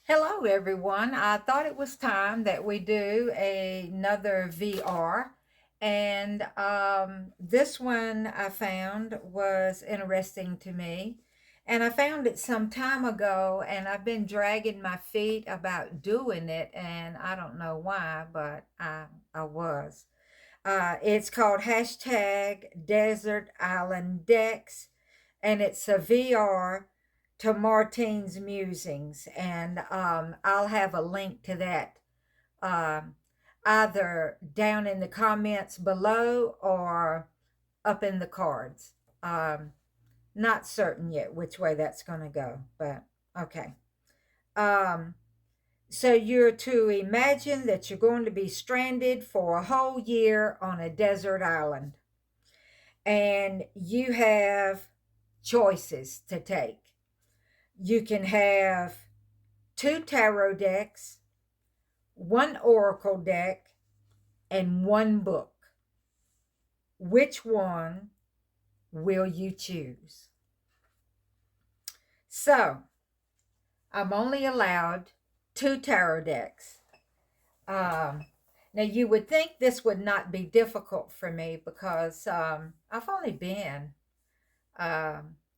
Hello, everyone. I thought it was time that we do another VR. And this one I found was interesting to me. And I found it some time ago, and I've been dragging my feet about doing it. And I don't know why, but I was. It's called hashtag Desert Island Decks, and it's a VR to Martine's Musings. And I'll have a link to that um, either down in the comments below or up in the cards. Um, Not certain yet which way that's going to go, but okay. Um, so you're to imagine that you're going to be stranded for a whole year on a desert island, and you have choices to take. You can have two tarot decks, one oracle deck, and one book. Which one will you choose? So, I'm only allowed two tarot decks. Um, Now, you would think this would not be difficult for me because I've only been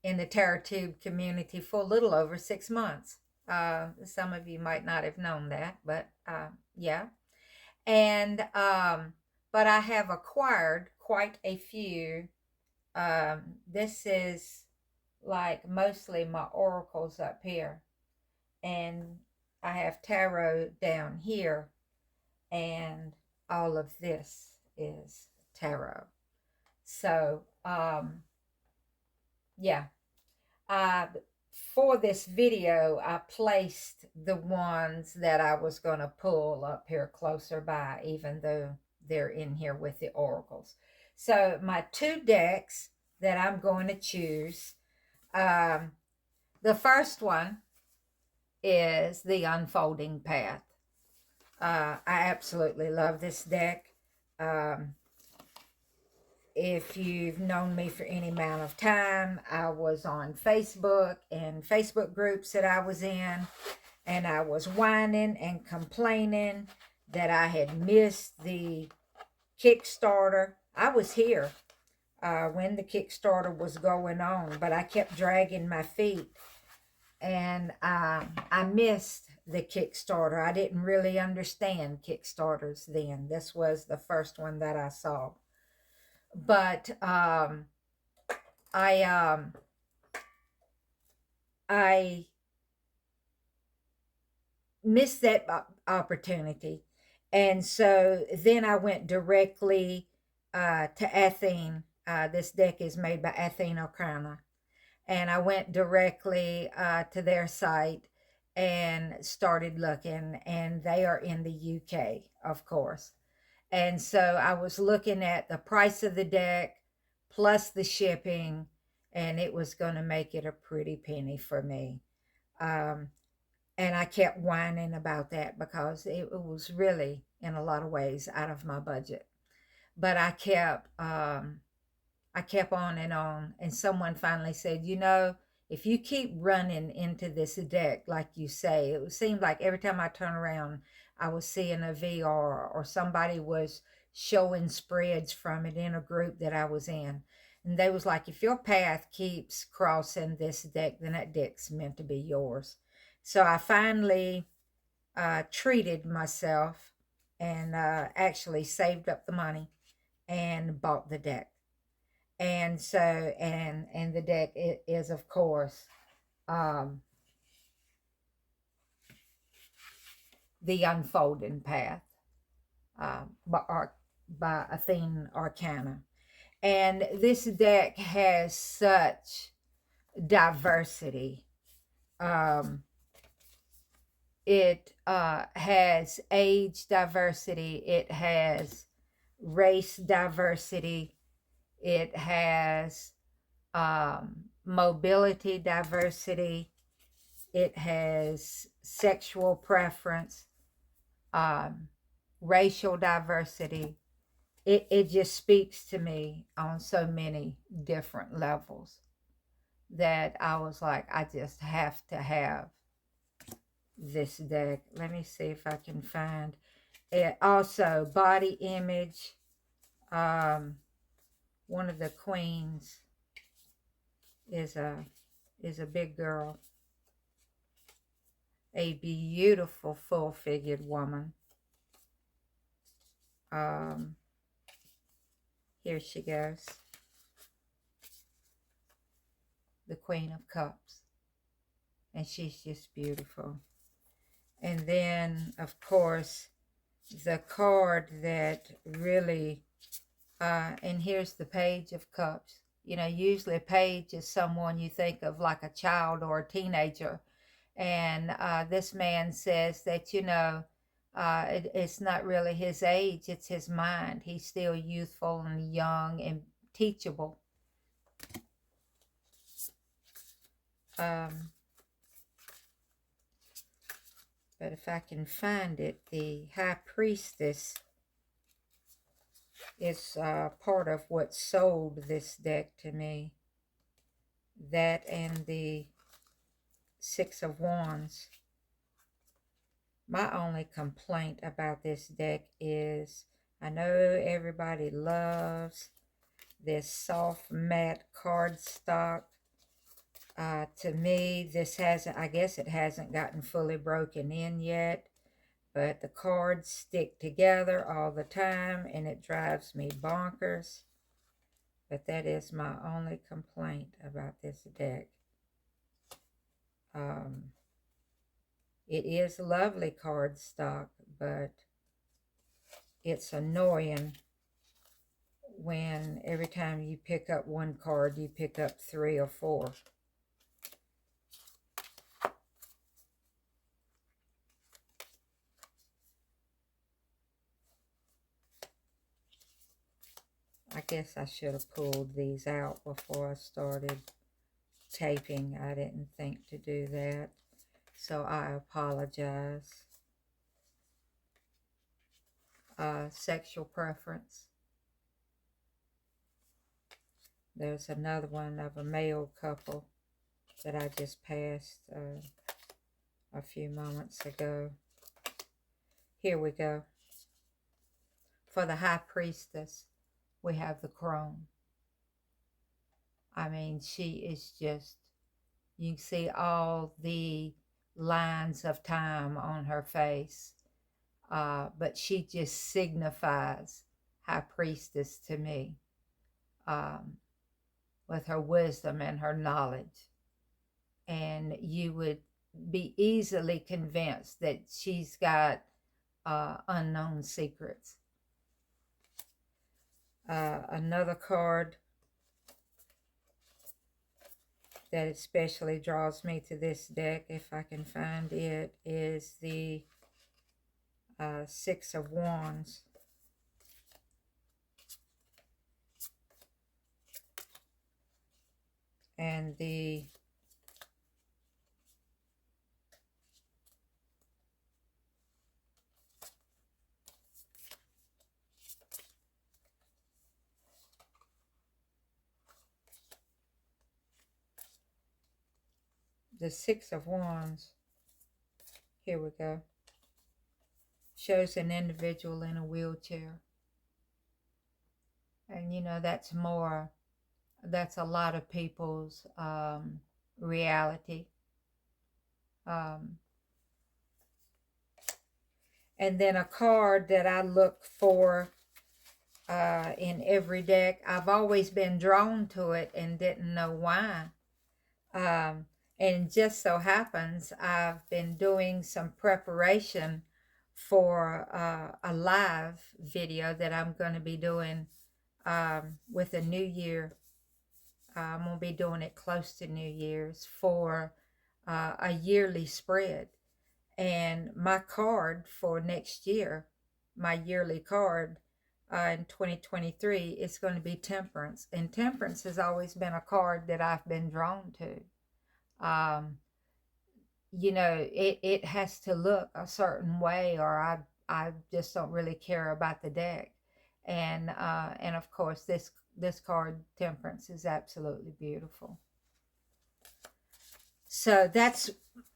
in the tarot tube community for a little over 6 months. Some of you might not have known that, but yeah. And but I have acquired quite a few. This is like mostly my oracles up here, and I have tarot down here, and all of this is tarot. So yeah, uh, for this video, I placed the ones that I was going to pull up here closer by, even though they're in here with the oracles. So my two decks that I'm going to choose, um, the first one is the Unfolding Path. I absolutely love this deck. Um, if you've known me for any amount of time, I was on Facebook and Facebook groups that I was in, and I was whining and complaining that I had missed the Kickstarter. I was here when the Kickstarter was going on, but I kept dragging my feet, and I missed the Kickstarter. I didn't really understand Kickstarters then. This was the first one that I saw. But I um, I missed that opportunity, and so then I went directly to Athene. This deck is made by Athene O'Connor, and I went directly to their site and started looking, and they are in the UK, of course. And so I was looking at the price of the deck plus the shipping, and it was going to make it a pretty penny for me. Um, and I kept whining about that because it was really, in a lot of ways, out of my budget. But I kept on, and someone finally said, if you keep running into this deck, like you say, it seemed like every time I turn around, I was seeing a VR or somebody was showing spreads from it in a group that I was in. And they was like, if your path keeps crossing this deck, then that deck's meant to be yours. So I finally treated myself and actually saved up the money and bought the deck. And so and the deck is of course um, the Unfolding Path by by Athene Arcana. And this deck has such diversity. Um, it has age diversity, it has race diversity, it has mobility diversity, it has sexual preference, um, racial diversity. It just speaks to me on so many different levels that I was like, I just have to have this deck. Let me see if I can find it. Also, body image. One of the queens is a big girl, a beautiful full-figured woman. Here she goes, the Queen of Cups, and she's just beautiful. And then, of course, the card that really, and here's the Page of Cups. You know, usually a page is someone you think of like a child or a teenager. And this man says that, you know, it's not really his age, it's his mind. He's still youthful and young and teachable. But if I can find it, the High Priestess is part of what sold this deck to me. That and the Six of Wands. My only complaint about this deck is I know everybody loves this soft matte cardstock. To me, this hasn't, I guess it hasn't gotten fully broken in yet, but the cards stick together all the time and it drives me bonkers. But that is my only complaint about this deck. It is lovely cardstock, but it's annoying when every time you pick up one card, you pick up 3 or 4. I guess I should have pulled these out before I started taping. I didn't think to do that, so I apologize. Sexual preference. There's another one of a male couple that I just passed a few moments ago. Here we go. For the High Priestess, we have the Crone. I mean, she is just, you can see all the lines of time on her face. But she just signifies High Priestess to me, with her wisdom and her knowledge. And you would be easily convinced that she's got unknown secrets. Another card that especially draws me to this deck, if I can find it, is the Six of Wands. And the Six of Wands, here we go, shows an individual in a wheelchair. And you know, that's a lot of people's reality. And then a card that I look for in every deck. I've always been drawn to it and didn't know why. And just so happens I've been doing some preparation for a live video that I'm going to be doing with the new year. I'm going to be doing it close to New Year's for a yearly spread. And my card for next year, my yearly card in 2023, is going to be Temperance. And Temperance has always been a card that I've been drawn to. You know, it has to look a certain way, or I just don't really care about the deck. And of course, this card, Temperance, is absolutely beautiful. So that's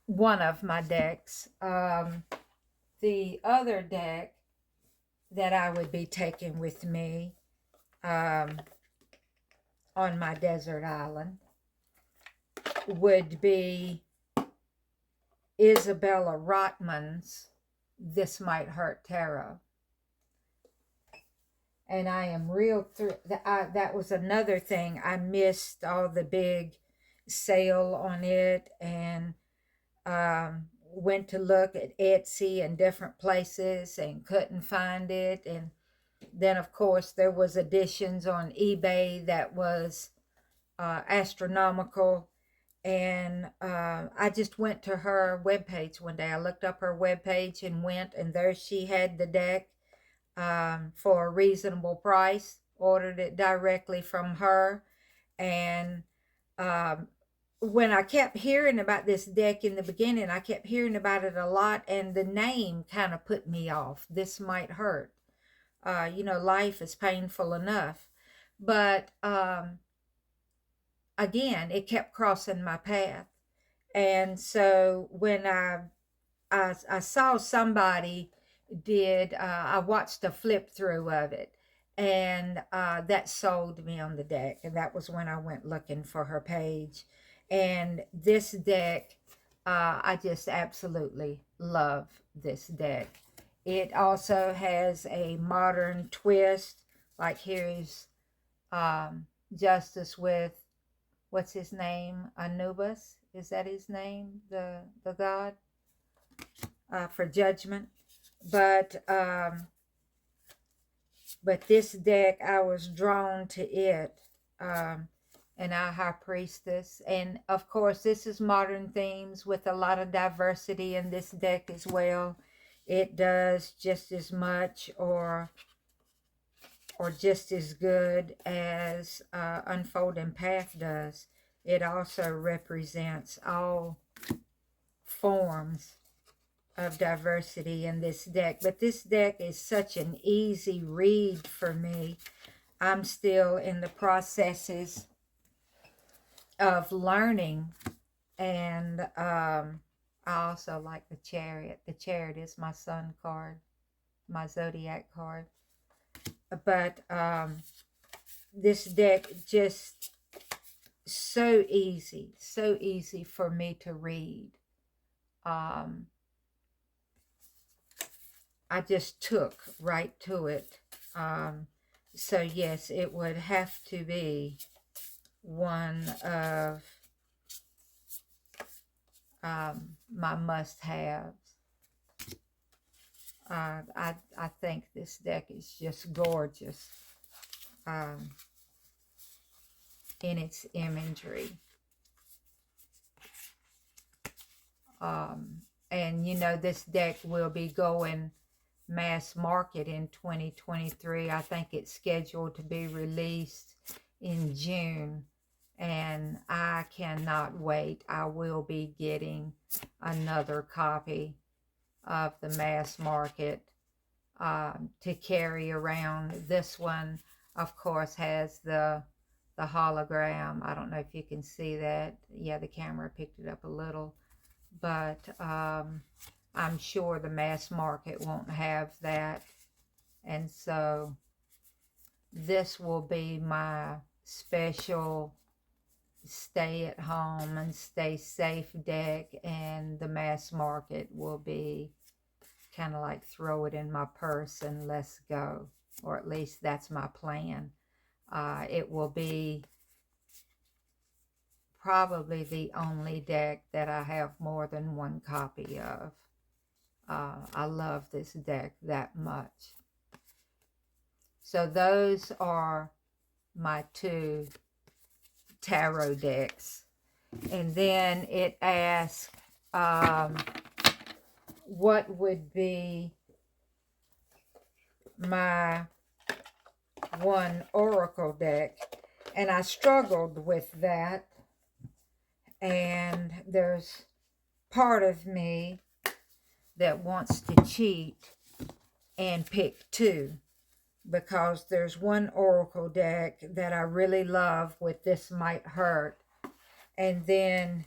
one of my decks. The other deck that I would be taking with me um, on my desert island would be Isabella Rotman's This Might Hurt Tarot. And I am real thrilled. That was another thing. I missed all the big sale on it, and went to look at Etsy and different places and couldn't find it. And then, of course, there was editions on eBay that was astronomical. And I just went to her webpage one day. I looked up her webpage and went, and there she had the deck for a reasonable price. Ordered it directly from her. And um, when I kept hearing about this deck in the beginning, I kept hearing about it a lot, and the name kind of put me off. This might hurt. Life is painful enough. But again, it kept crossing my path. And so when I saw somebody I watched a flip through of it, and that sold me on the deck. And that was when I went looking for her page. And this deck, I just absolutely love this deck. It also has a modern twist. Like here's Justice with, what's his name? Anubis? Is that his name? The god for judgment. But this deck, I was drawn to it, and our High Priestess. And of course, this is modern themes with a lot of diversity in this deck as well. It does just as much or just as good as Unfolding Path does. It also represents all forms of diversity in this deck. But this deck is such an easy read for me. I'm still in the processes of learning. And I also like the Chariot. The Chariot is my sun card, my zodiac card. But this deck just so easy for me to read. I just took right to it. So yes, it would have to be one of my must-haves. I think this deck is just gorgeous in its imagery. And this deck will be going mass market in 2023. I think it's scheduled to be released in June, and I cannot wait. I will be getting another copy of the mass market to carry around. This one, of course, has the hologram. I don't know if you can see that. Yeah, the camera picked it up a little, but I'm sure the mass market won't have that. And so this will be my special stay at home and stay safe deck, and the mass market will be kind of like throw it in my purse and let's go, or at least that's my plan. It will be probably the only deck that I have more than one copy of. I love this deck that much. So those are my two tarot decks. And then it asks what would be my one oracle deck. And I struggled with that. And there's part of me that wants to cheat and pick two, because there's one oracle deck that I really love with This Might Hurt, and then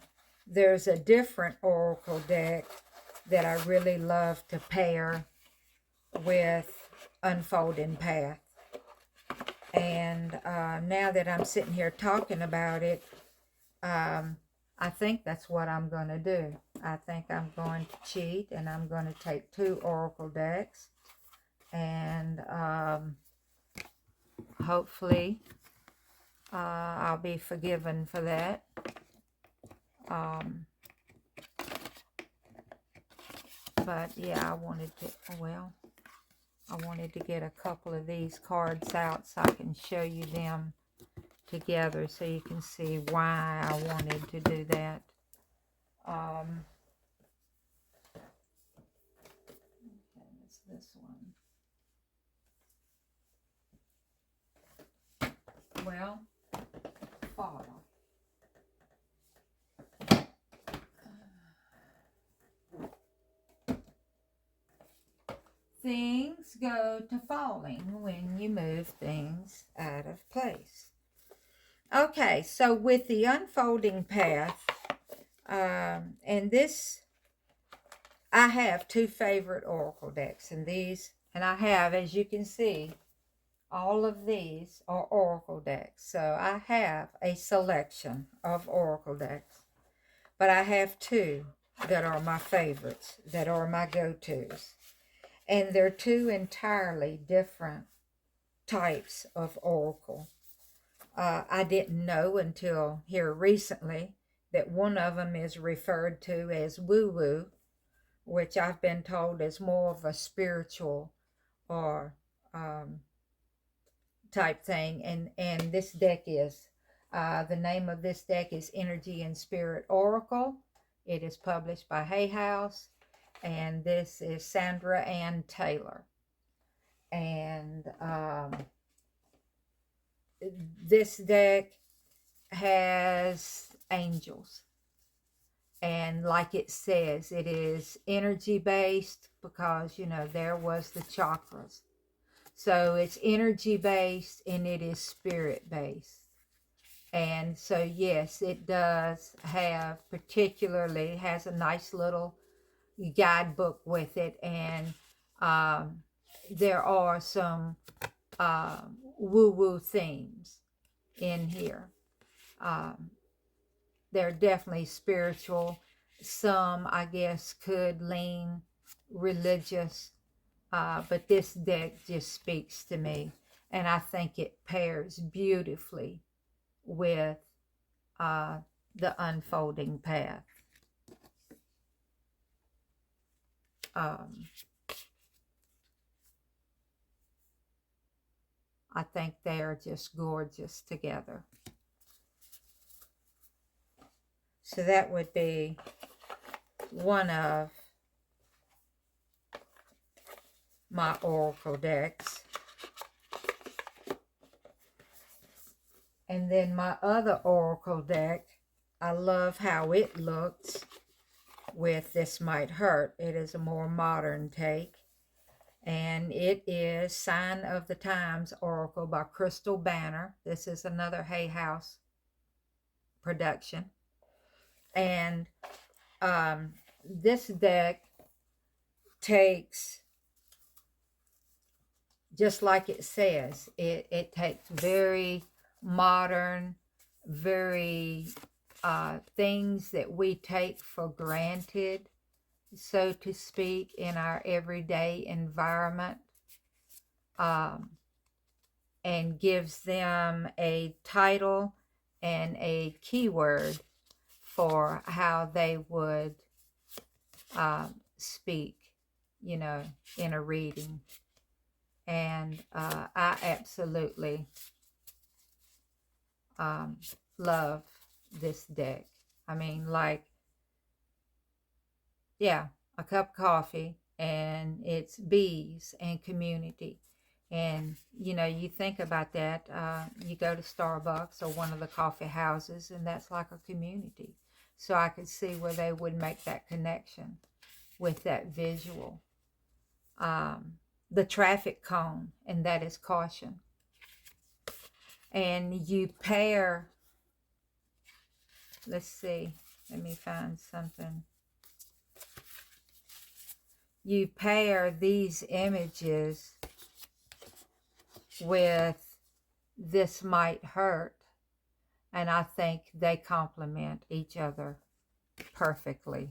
there's a different oracle deck that I really love to pair with Unfolding Path. And now that I'm sitting here talking about it, I think that's what I'm going to do. I think I'm going to cheat, and I'm going to take 2 oracle decks, and hopefully I'll be forgiven for that. But yeah, I wanted to get a couple of these cards out so I can show you them together so you can see why I wanted to do that. Okay, it's this one. Well, Father. Things go to falling when you move things out of place. Okay, so with the Unfolding Path, and this, I have 2 favorite oracle decks, and I have, as you can see, all of these are oracle decks. So I have a selection of oracle decks, but I have 2 that are my favorites, that are my go-tos. And they're 2 entirely different types of oracle. I didn't know until here recently that one of them is referred to as woo-woo, which I've been told is more of a spiritual or type thing. And this deck is, the name of this deck is Energy and Spirit Oracle. It is published by Hay House. And this is Sandra Ann Taylor. And this deck has angels. And like it says, it is energy based because, you know, there was the chakras. So it's energy based and it is spirit based. And so, yes, it does have, particularly, has a nice little guidebook with it, and there are some woo-woo themes in here. They're definitely spiritual. Some, I guess, could lean religious, but this deck just speaks to me, and I think it pairs beautifully with the Unfolding Path. I think they are just gorgeous together. So that would be one of my oracle decks. And then my other oracle deck, I love how it looks with This Might Hurt. It is a more modern take. And it is Sign of the Times Oracle by Crystal Banner. This is another Hay House production. And this deck takes, just like it says, it takes very modern, very things that we take for granted, so to speak, in our everyday environment, and gives them a title and a keyword for how they would speak, you know, in a reading. And I absolutely love this deck. I mean, like, yeah, a cup of coffee, and it's bees and community. And, you know, you think about that, you go to Starbucks or one of the coffee houses, and that's like a community. So I could see where they would make that connection with that visual. The traffic cone, and that is caution. And you pair, let's see, Let me find something. You pair these images with "this might hurt," and I think they complement each other perfectly.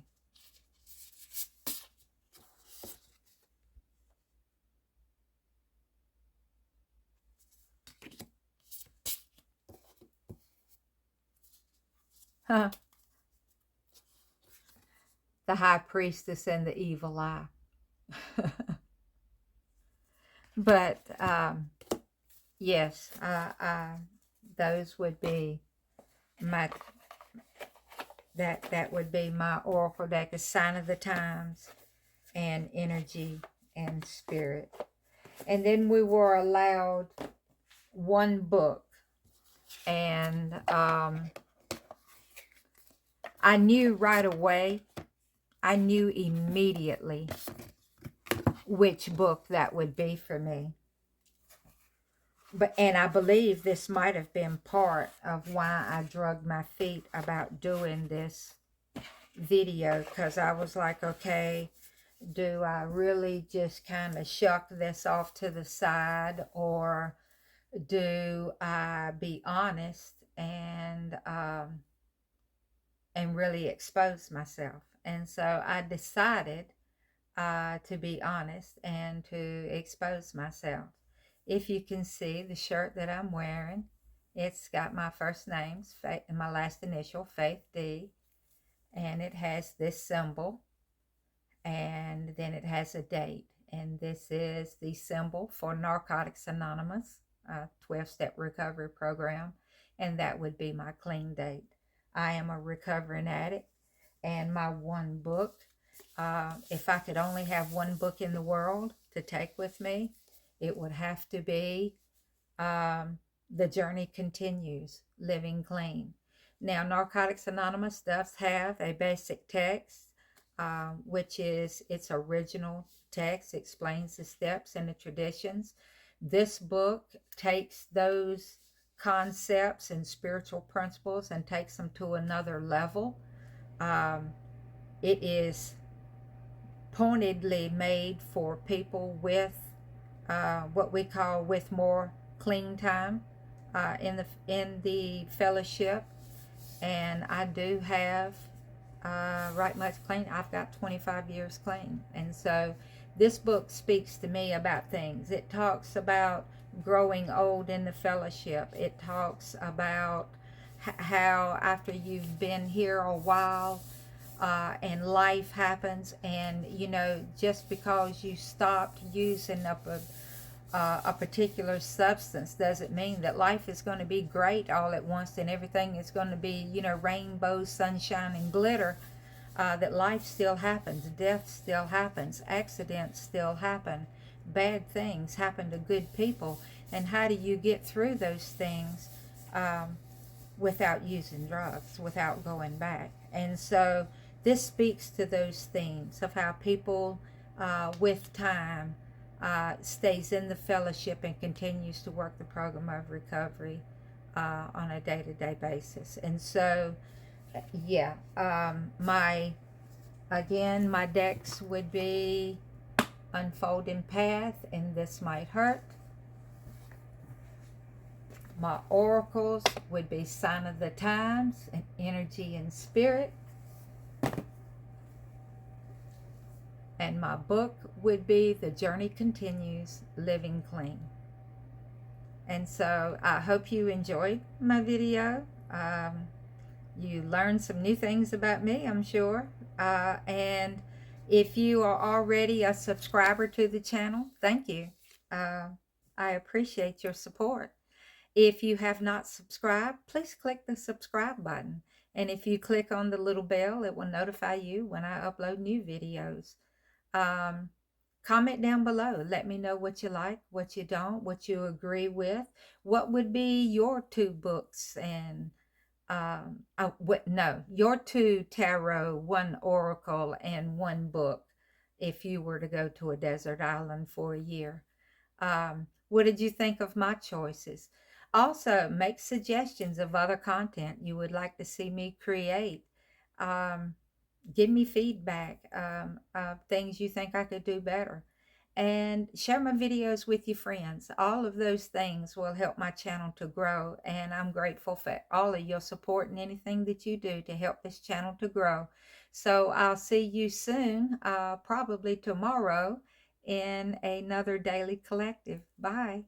Huh. The high priestess and the evil eye. But yes, those would be my that would be my oracle deck, a sign of the times and energy and spirit. And then we were allowed one book, and I knew right away, I knew immediately which book that would be for me. And I believe this might have been part of why I drugged my feet about doing this video, because I was like, okay, do I really just kind of shuck this off to the side, or do I be honest and really expose myself? And so I decided to be honest and to expose myself. If you can see the shirt that I'm wearing, it's got my first names and my last initial, Faith D, and it has this symbol, and then it has a date, and this is the symbol for Narcotics Anonymous, 12-step recovery program, and that would be my clean date. I am a recovering addict, and my one book, if I could only have one book in the world to take with me, it would have to be The Journey Continues, Living Clean. Now, Narcotics Anonymous does have a basic text, which is its original text, explains the steps and the traditions. This book takes those concepts and spiritual principles and takes them to another level. It is pointedly made for people with what we call with more clean time in the fellowship. And I do have right much clean. I've got 25 years clean, and so this book speaks to me about things. It talks about growing old in the fellowship. It talks about how after you've been here a while, and life happens, and just because you stopped using up a particular substance doesn't mean that life is going to be great all at once and everything is going to be rainbows, sunshine, and glitter. That life still happens, death still happens, accidents still happen, bad things happen to good people. And how do you get through those things without using drugs, without going back? And so this speaks to those themes of how people with time stays in the fellowship and continues to work the program of recovery on a day-to-day basis. And so yeah, my decks would be Unfolding Path and This Might Hurt. My oracles would be Sign of the Times and Energy and Spirit. And my book would be The Journey Continues, Living Clean. And so I hope you enjoyed my video. You learned some new things about me, I'm sure. And if you are already a subscriber to the channel, thank you. I appreciate your support. If you have not subscribed, please click the subscribe button. And if you click on the little bell, it will notify you when I upload new videos. Comment down below. Let me know what you like, what you don't, what you agree with. What would be your two books and your two tarot, one oracle, and one book if you were to go to a desert island for a year. What did you think of my choices? Also, make suggestions of other content you would like to see me create. Um, Give me feedback, things you think I could do better, and share my videos with your friends. All of those things will help my channel to grow, and I'm grateful for all of your support and anything that you do to help this channel to grow. So I'll see you soon, probably tomorrow, in another daily collective. Bye.